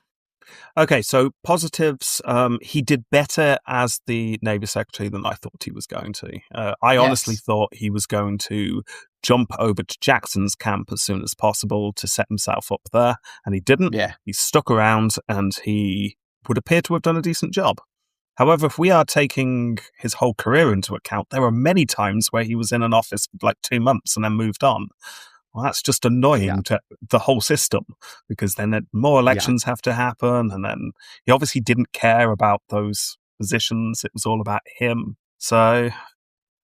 Okay, so positives. He did better as the Navy Secretary than I thought he was going to. I honestly thought he was going to jump over to Jackson's camp as soon as possible to set himself up there, and he didn't. Yeah. He stuck around, and he would appear to have done a decent job. However, if we are taking his whole career into account, there were many times where he was in an office for like 2 months and then moved on. Well, that's just annoying to the whole system, because then more elections have to happen, and then he obviously didn't care about those positions. It was all about him. So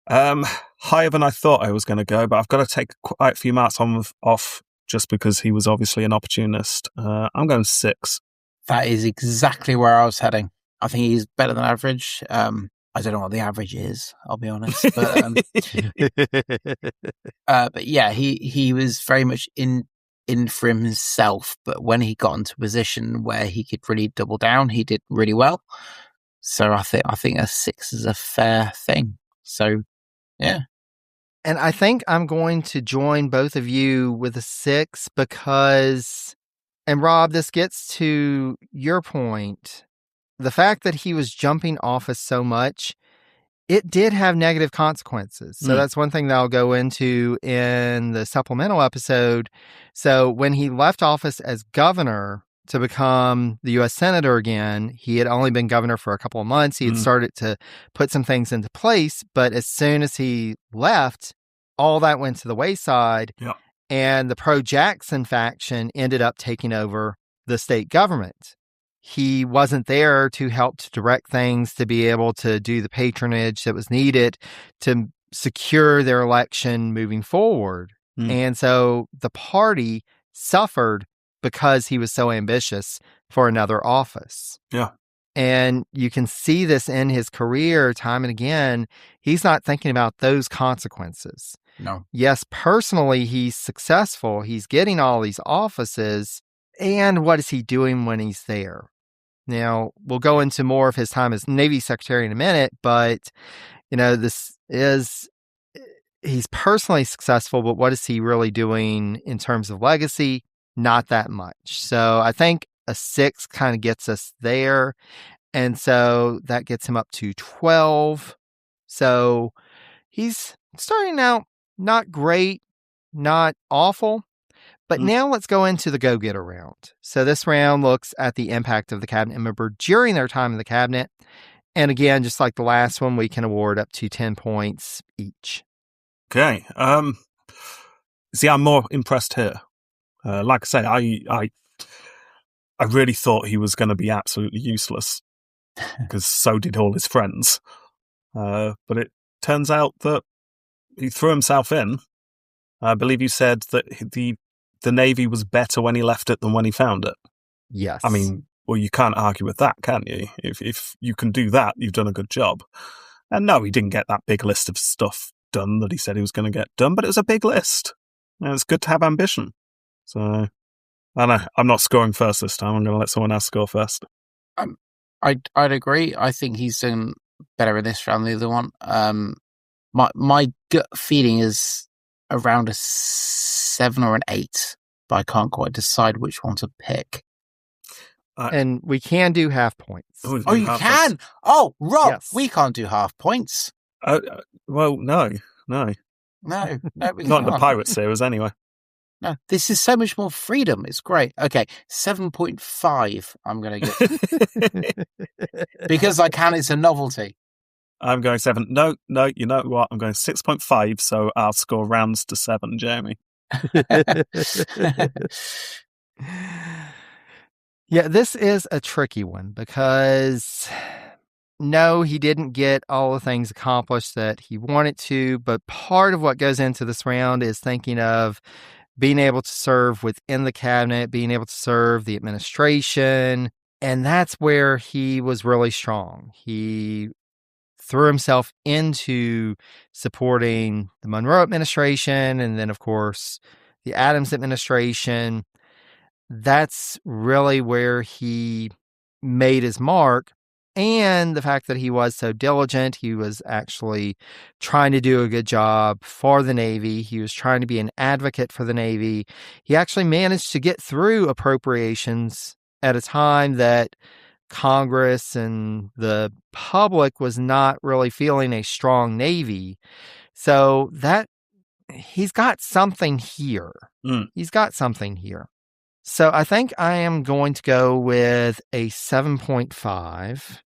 higher than I thought I was going to go, but I've got to take quite a few marks off just because he was obviously an opportunist. I'm going 6. That is exactly where I was heading. I think he's better than average. I don't know what the average is, I'll be honest. But yeah, he was very much in for himself. But when he got into a position where he could really double down, he did really well. So I think a 6 is a fair thing. So yeah. And I think I'm going to join both of you with a 6 because, and Rob, this gets to your point. The fact that he was jumping office so much, it did have negative consequences. So that's one thing that I'll go into in the supplemental episode. So when he left office as governor to become the U.S. Senator again, he had only been governor for a couple of months. He had started to put some things into place. But as soon as he left, all that went to the wayside. Yeah. And the pro-Jackson faction ended up taking over the state government. He wasn't there to help to direct things, to be able to do the patronage that was needed to secure their election moving forward. And so the party suffered because he was so ambitious for another office. Yeah. And you can see this in his career time and again. He's not thinking about those consequences. No. Yes, personally, he's successful. He's getting all these offices. And what is he doing when he's there? Now, we'll go into more of his time as Navy Secretary in a minute, but, he's personally successful, but what is he really doing in terms of legacy? Not that much. So I think a 6 kind of gets us there. And so that gets him up to 12. So he's starting out not great, not awful. But now let's go into the go-getter round. So this round looks at the impact of the cabinet member during their time in the cabinet. And again, just like the last one, we can award up to 10 points each. Okay. See, I'm more impressed here. Like I say, I really thought he was going to be absolutely useless because so did all his friends. But it turns out that he threw himself in. I believe you said that the Navy was better when he left it than when he found it. Yes. I mean, well, you can't argue with that, can you? If you can do that, you've done a good job. And no, he didn't get that big list of stuff done that he said he was going to get done, but it was a big list. And it's good to have ambition. So, I know. I'm not scoring first this time. I'm going to let someone else score first. I'd agree. I think he's done better in this round than the other one. My gut feeling is around a 7 or an 8, but I can't quite decide which one to pick. And we can do half points. Oh, you can? Oh, Rob, Yes. we can't do half points. Well, no. No, we Not in the can't. Pirate series, anyway. No, this is so much more freedom. It's great. Okay, 7.5 I'm going to get. Because I can, it's a novelty. I'm going 7. No, you know what? I'm going 6.5, so I'll score rounds to 7, Jamie. Yeah, this is a tricky one because no, he didn't get all the things accomplished that he wanted to, but part of what goes into this round is thinking of being able to serve within the cabinet, being able to serve the administration, and that's where he was really strong. He threw himself into supporting the Monroe administration and then, of course, the Adams administration. That's really where he made his mark. And the fact that he was so diligent, he was actually trying to do a good job for the Navy. He was trying to be an advocate for the Navy. He actually managed to get through appropriations at a time that Congress and the public was not really feeling a strong Navy. So that he's got something here. He's got something here. So I think I am going to go with a 7.5,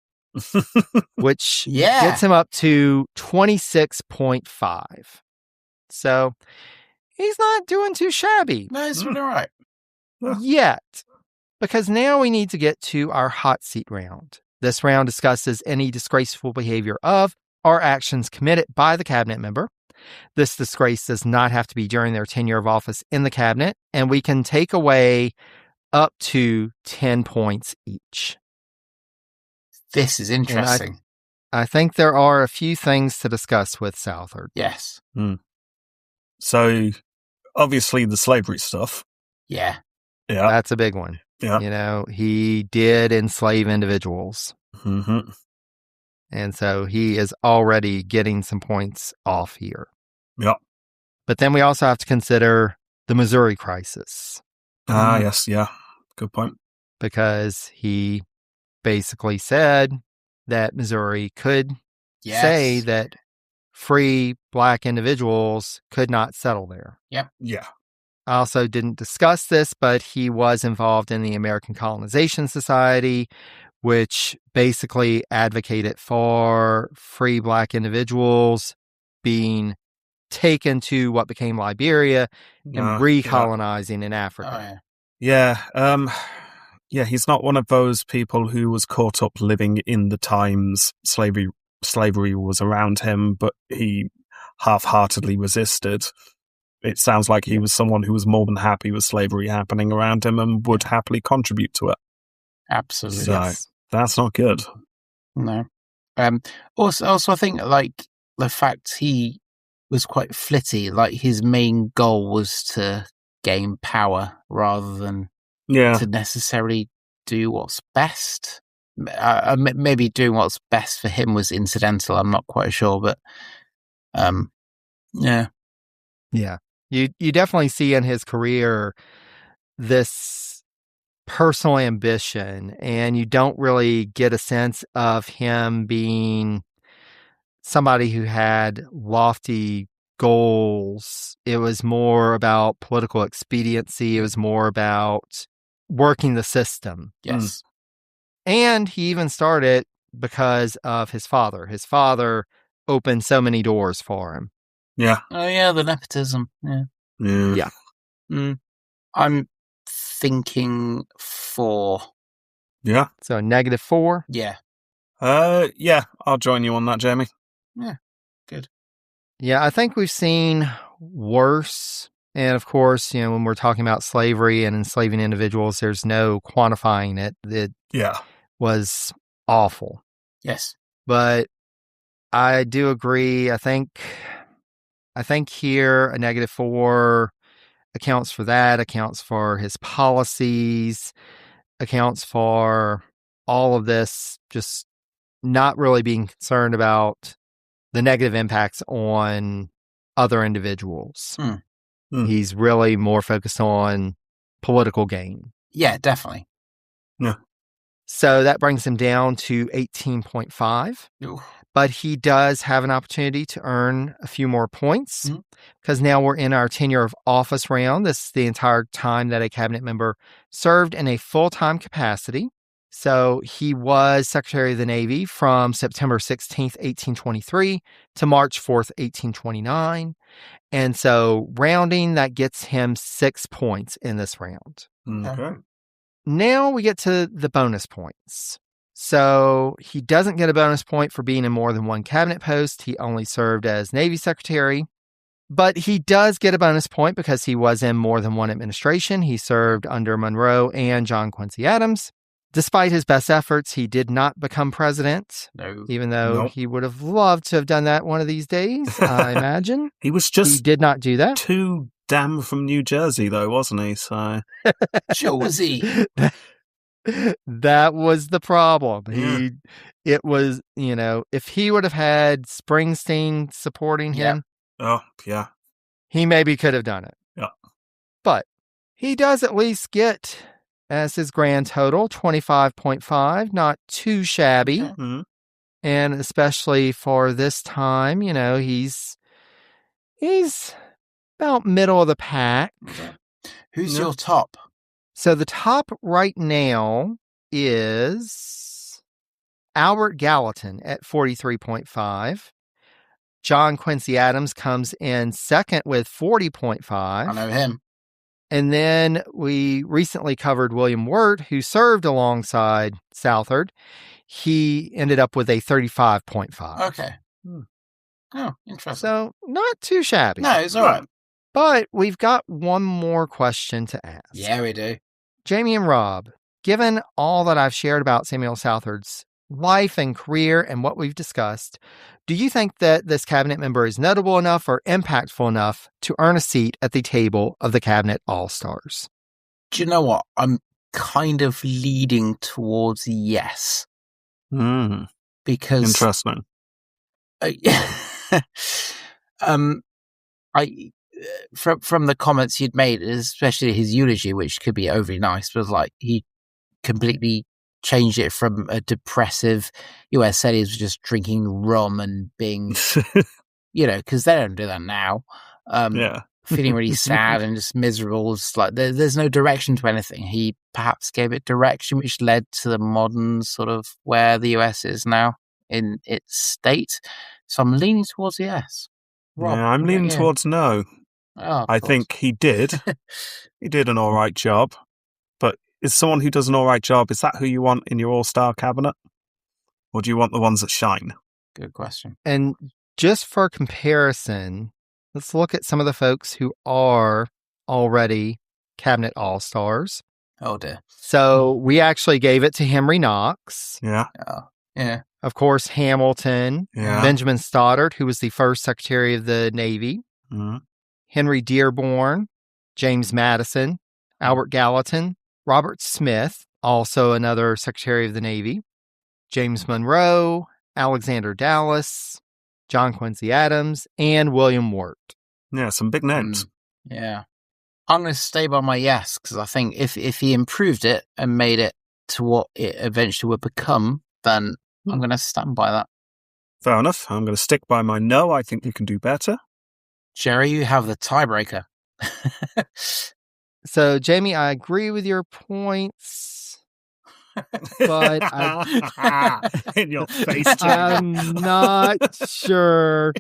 which gets him up to 26.5. So he's not doing too shabby. No, it's all right. Yet, because now we need to get to our hot seat round. This round discusses any disgraceful behavior of or actions committed by the cabinet member. This disgrace does not have to be during their tenure of office in the cabinet, and we can take away up to 10 points each. This is interesting. I think there are a few things to discuss with Southard. Yes. So, obviously, the slavery stuff. Yeah. That's a big one. Yeah. You know, he did enslave individuals. Mm-hmm. And so he is already getting some points off here. Yeah. But then we also have to consider the Missouri crisis. Yes. Yeah. Good point. Because he basically said that Missouri could say that free Black individuals could not settle there. Yep. Yeah. I also didn't discuss this, but he was involved in the American Colonization Society, which basically advocated for free Black individuals being taken to what became Liberia and recolonizing in Africa. Yeah, he's not one of those people who was caught up living in the times slavery was around him, but he half-heartedly resisted. It sounds like he was someone who was more than happy with slavery happening around him and would happily contribute to it. Absolutely. So, that's not good. No. Also, I think, like, the fact he was quite flitty, like, his main goal was to gain power rather than to necessarily do what's best. Maybe doing what's best for him was incidental, I'm not quite sure, but, yeah. Yeah. You definitely see in his career this personal ambition, and you don't really get a sense of him being somebody who had lofty goals. It was more about political expediency. It was more about working the system. Yes. And he even started because of his father. His father opened so many doors for him. Yeah. Oh, yeah, the nepotism. Yeah. I'm thinking 4. Yeah. So -4? Yeah. Yeah, I'll join you on that, Jamie. Yeah, good. Yeah, I think we've seen worse. And of course, you know, when we're talking about slavery and enslaving individuals, there's no quantifying it. It was awful. Yes. But I do agree. I think here a -4 accounts for that, accounts for his policies, accounts for all of this, just not really being concerned about the negative impacts on other individuals. He's really more focused on political gain. Yeah, definitely. Yeah. So that brings him down to 18.5. Ooh. But he does have an opportunity to earn a few more points because now we're in our tenure of office round. This is the entire time that a cabinet member served in a full-time capacity. So he was Secretary of the Navy from September 16th, 1823 to March 4th, 1829. And so rounding, that gets him 6 points in this round. Okay. Now we get to the bonus points. So he doesn't get a bonus point for being in more than one cabinet post. He only served as Navy Secretary. But he does get a bonus point because he was in more than one administration. He served under Monroe and John Quincy Adams. Despite his best efforts, he did not become president. No. Even though he would have loved to have done that one of these days, I imagine. He did not do that. Too damn from New Jersey, though, wasn't he? So Sure was he. That was the problem. Yeah. It was, if he would have had Springsteen supporting him. Oh, yeah. He maybe could have done it. Yeah. But he does at least get, as his grand total, 25.5. Not too shabby. Mm-hmm. And especially for this time, he's about middle of the pack. Okay. Who's your top? So the top right now is Albert Gallatin at 43.5. John Quincy Adams comes in second with 40.5. I know him. And then we recently covered William Wirt, who served alongside Southard. He ended up with a 35.5. Okay. Oh, interesting. So not too shabby. No, it's all right. But we've got one more question to ask. Yeah, we do. Jamie and Rob, given all that I've shared about Samuel Southard's life and career and what we've discussed, do you think that this cabinet member is notable enough or impactful enough to earn a seat at the table of the Cabinet All-Stars? Do you know what? I'm kind of leading towards yes. Because interesting. From the comments he'd made, especially his eulogy, which could be overly nice, was like he completely changed it from a depressive. Said he was just drinking rum and being, because they don't do that now. Feeling really sad and just miserable. It's like there's no direction to anything. He perhaps gave it direction, which led to the modern sort of where the US is now in its state. So I'm leaning towards yes. Rob, I'm leaning towards no. Oh, I think he did. He did an all right job. But is someone who does an all right job, is that who you want in your all-star cabinet? Or do you want the ones that shine? Good question. And just for comparison, let's look at some of the folks who are already cabinet all-stars. Oh, dear. So we actually gave it to Henry Knox. Yeah. Oh, yeah. Of course, Hamilton. Yeah. Benjamin Stoddard, who was the first Secretary of the Navy. Mm-hmm. Henry Dearborn. James Madison. Albert Gallatin. Robert Smith, also another Secretary of the Navy. James Monroe. Alexander Dallas. John Quincy Adams. And William Wirt. Yeah, some big names. Yeah. I'm going to stay by my yes, because I think if he improved it and made it to what it eventually would become, then I'm going to stand by that. Fair enough. I'm going to stick by my no. I think you can do better. Jerry, you have the tiebreaker. So, Jamie, I agree with your points, but in your face, I'm not sure.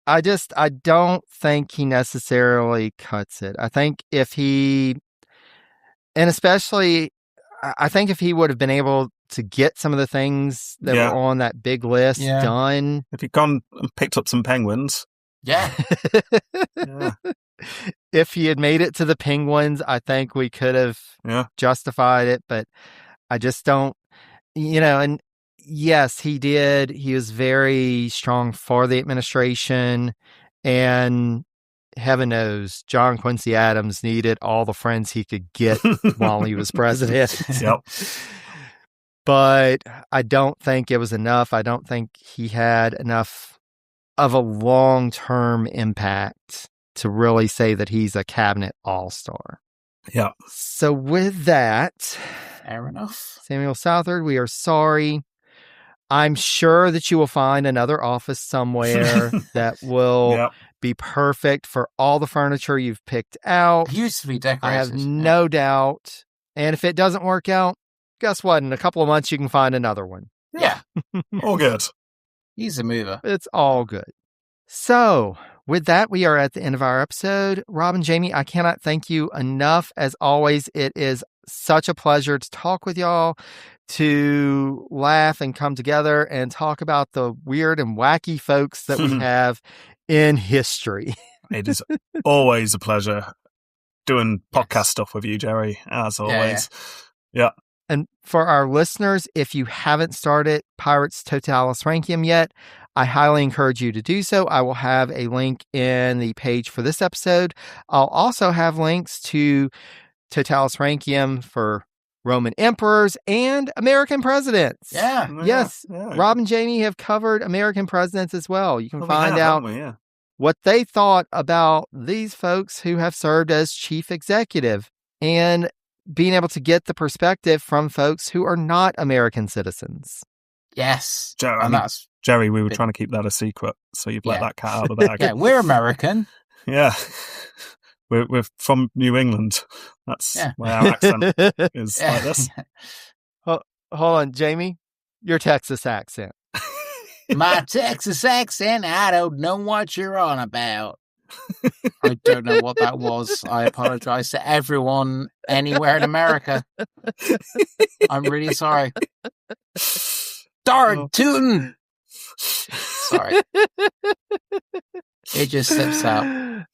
I don't think he necessarily cuts it. I think if he would have been able to get some of the things that were on that big list done. If he'd gone and picked up some penguins. Yeah. If he had made it to the Penguins, I think we could have justified it, but I just don't, and yes, he did. He was very strong for the administration, and heaven knows John Quincy Adams needed all the friends he could get while he was president. Yep. But I don't think it was enough. I don't think he had enough of a long-term impact to really say that he's a cabinet all-star. Yeah. So with that, fair enough. Samuel Southard, we are sorry. I'm sure that you will find another office somewhere that will be perfect for all the furniture you've picked out. Beautifully decorated. I have no doubt. And if it doesn't work out, guess what? In a couple of months, you can find another one. Yeah. All good. He's a mover. It's all good. So with that, we are at the end of our episode. Rob and Jamie, I cannot thank you enough. As always, it is such a pleasure to talk with y'all, to laugh and come together and talk about the weird and wacky folks that we have in history. It is always a pleasure doing podcast stuff with you, Jerry, as always. Yeah. And for our listeners, if you haven't started Pirates Totalis Rankium yet, I highly encourage you to do so. I will have a link in the page for this episode. I'll also have links to Totalis Rankium for Roman emperors and American presidents. Yeah. Yes. Yeah. Rob and Jamie have covered American presidents as well. You can find out what they thought about these folks who have served as chief executive and being able to get the perspective from folks who are not American citizens. Yes. Jerry, we were trying to keep that a secret, so you've let that cat out of the bag. Yeah, we're American. Yeah. We're from New England. That's why our accent is like this. Hold on, Jamie. Your Texas accent. My Texas accent? I don't know what you're on about. I don't know what that was. I apologize to everyone anywhere in America. I'm really sorry. Darn tootin'! Sorry. It just slips out.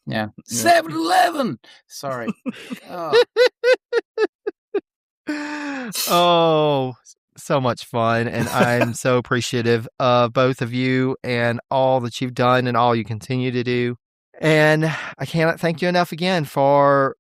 Yeah. 7-Eleven! Sorry. Oh, so much fun. And I'm so appreciative of both of you and all that you've done and all you continue to do. And I cannot thank you enough again for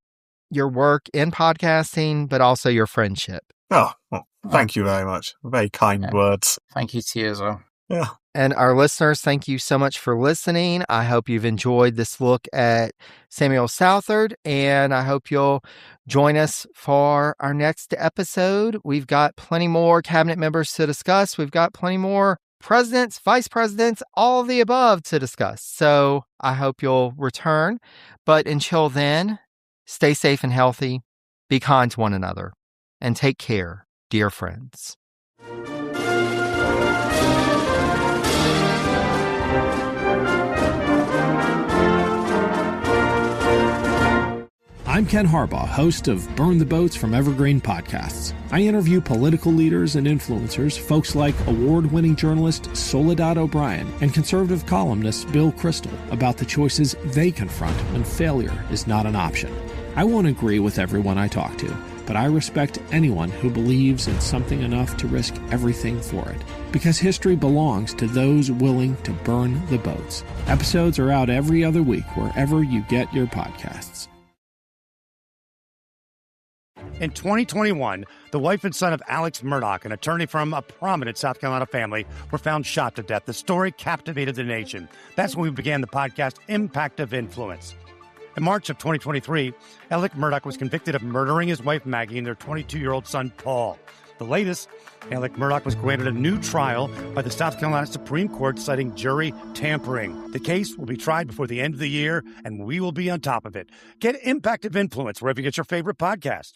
your work in podcasting, but also your friendship. Oh, well, thank you very much. Very kind words. Thank you to you as well. Yeah. And our listeners, thank you so much for listening. I hope you've enjoyed this look at Samuel Southard, and I hope you'll join us for our next episode. We've got plenty more cabinet members to discuss. We've got plenty more presidents, vice presidents, all of the above to discuss. So I hope you'll return. But until then, stay safe and healthy, be kind to one another, and take care, dear friends. I'm Ken Harbaugh, host of Burn the Boats from Evergreen Podcasts. I interview political leaders and influencers, folks like award-winning journalist Soledad O'Brien and conservative columnist Bill Kristol, about the choices they confront when failure is not an option. I won't agree with everyone I talk to, but I respect anyone who believes in something enough to risk everything for it. Because history belongs to those willing to burn the boats. Episodes are out every other week wherever you get your podcasts. In 2021, the wife and son of Alex Murdaugh, an attorney from a prominent South Carolina family, were found shot to death. The story captivated the nation. That's when we began the podcast Impact of Influence. In March of 2023, Alex Murdaugh was convicted of murdering his wife Maggie and their 22-year-old son Paul. The latest, Alex Murdaugh was granted a new trial by the South Carolina Supreme Court citing jury tampering. The case will be tried before the end of the year, and we will be on top of it. Get Impact of Influence wherever you get your favorite podcast.